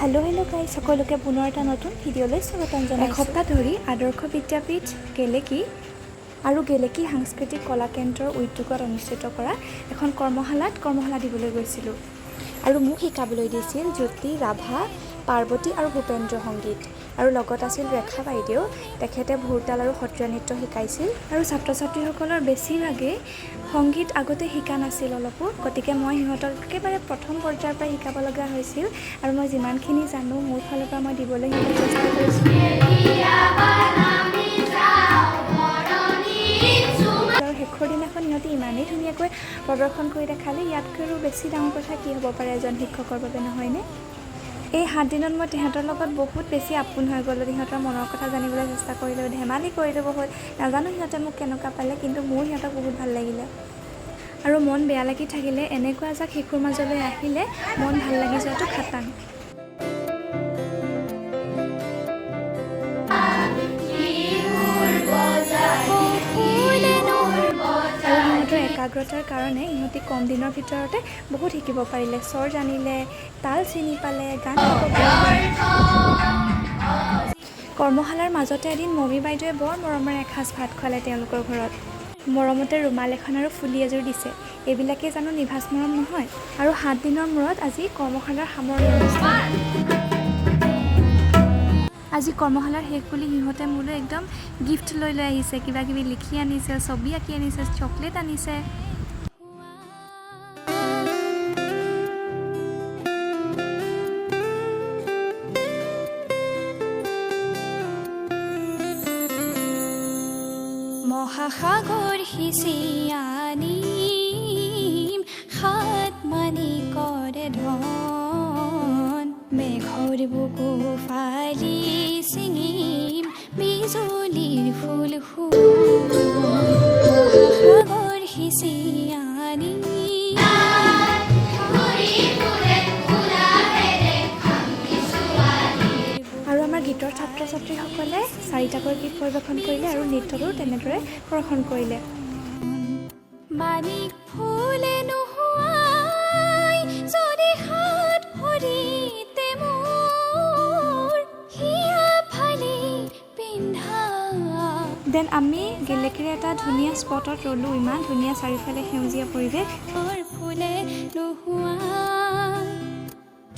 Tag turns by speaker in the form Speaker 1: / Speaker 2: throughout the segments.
Speaker 1: Hello guys সকলোকে পুনৰ এটা নতুন ভিডিঅ'লৈ স্বাগতম জনাইছোঁ। এসপ্তাহ ধৰি আদৰ্শ বিদ্যাপীঠ গেলেকী আৰু গেলেকী সাংস্কৃতিক কলা কেন্দ্ৰৰ উদ্যোগত অনুষ্ঠিত কৰা এখন কৰ্মশালা দিবলৈ গৈছিলোঁ আৰু মোক শিকাবলৈ দিছিল জ্যোতি ৰাভা পাৰ্বতী আৰু ভূপেন্দ্ৰ সংগীত আৰু লগত আছিল ৰেখা বাইদেউ। তেখেতে ভোৰতাল আৰু সত্ৰীয়া নৃত্য শিকাইছিল আৰু ছাত্ৰ ছাত্ৰীসকলৰ বেছিভাগে সংগীত আগতে শিকা নাছিল অলপো, গতিকে মই সিহঁতক একেবাৰে প্ৰথম পৰ্যায়ৰ পৰা শিকাব লগা হৈছিল আৰু মই যিমানখিনি জানো মোৰ ফালৰ পৰা মই দিবলৈ চেষ্টা কৰিছোঁ। আৰু শেষৰ দিনাখন সিহঁতে ইমানেই ধুনীয়াকৈ প্ৰদৰ্শন কৰি দেখালে, ইয়াতকৈও বেছি ডাঙৰ কথা কি হ'ব পাৰে এজন শিক্ষকৰ বাবে, নহয়নে? এই 7 দিনত মই তেহেঁতৰ লগত বহুত বেছি আপোন হৈ গ'লোঁ। সিহঁতৰ মনৰ কথা জানিবলৈ চেষ্টা কৰিলোঁ, ধেমালি কৰিলোঁ বহুত। নাজানো সিহঁতে মোক কেনেকুৱা পালে, কিন্তু মোৰ সিহঁতক বহুত ভাল লাগিলে। আৰু মন বেয়া লাগি থাকিলে এনেকুৱা এজাক শিশুৰ মাজলৈ আহিলে মন ভাল লাগি যোৱাটো খাটাং। একাগ্ৰতাৰ কাৰণে ইহঁতি কম দিনৰ ভিতৰতে বহুত শিকিব পাৰিলে, স্বৰ জানিলে, তাল চিনি পালে, গান গাব পাৰিলে। কৰ্মশালাৰ মাজতে এদিন মমী বাইদেৱে বৰ মৰমেৰে এসাঁজ ভাত খোৱালে তেওঁলোকৰ ঘৰত। মৰমতে ৰুমাল এখন আৰু ফুলি এযোৰ দিছে। এইবিলাকেই জানো নিভাঁজ মৰম নহয়? আৰু 7 দিনৰ মূৰত আজি কৰ্মশালাৰ সামৰণি অনুষ্ঠান। আজি কৰ্মশালাৰ শেষ বুলি সিহঁতে মোলৈ একদম গিফ্ট লৈ আহিছে, কিবা কিবি লিখি আনিছে, ছবি আঁকি আনিছে, চকলেট আনিছে। মহাসাগৰ সিঁচি আনিম, সাত মানি কৰে ধন, মেঘৰ বুকু ফালি ছিঙিম, বিজুলীৰ ফুল মহাসাগৰ সিঁচি আনিম। আৰু আমাৰ গীতৰ ছাত্ৰ ছাত্ৰীসকলে 4টাকৈ গীত পৰিৱেশন কৰিলে আৰু নৃত্যটো তেনেদৰে প্ৰদৰ্শন কৰিলে। মানিক ফুলে নোহোৱাই যদি হাত ভৰিতে মোৰ হিয়া ফালি পিন্ধা। দেন আমি গেলেকীৰ এটা ধুনীয়া স্পটত ৰ'লোঁ, ইমান ধুনীয়া চাৰিওফালে সেউজীয়া পৰিৱেশ। ফুলে নোহোৱাই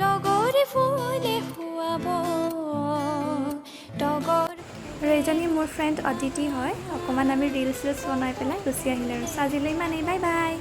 Speaker 1: তগৰ ফুলে শুৱাব তগৰ। আৰু এইজনী মোৰ ফ্ৰেণ্ড অদিতি হয়। অকণমান আমি ৰিলছ বনাই পেলাই গুচি আহিলে আৰু। আজিলৈ ইমানেই, বাই বাই।